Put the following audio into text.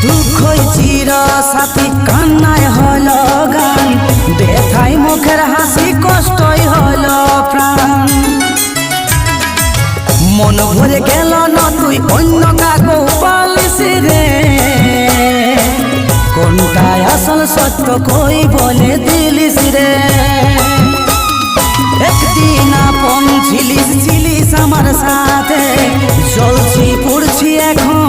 দুঃখই চির সাথী কান্নায় হলো গান, ব্যথায় মুখের হাসি কষ্টই হলো প্রাণ। মন ভরে গেল না তুই অন্য কাকু পালিস রে, কোনটাই আসল সত্য কই বলে দিলিস রে। একদিন আপন ছিলিস ছিলিস আমার সাথে, চলছি পড়ছি এখন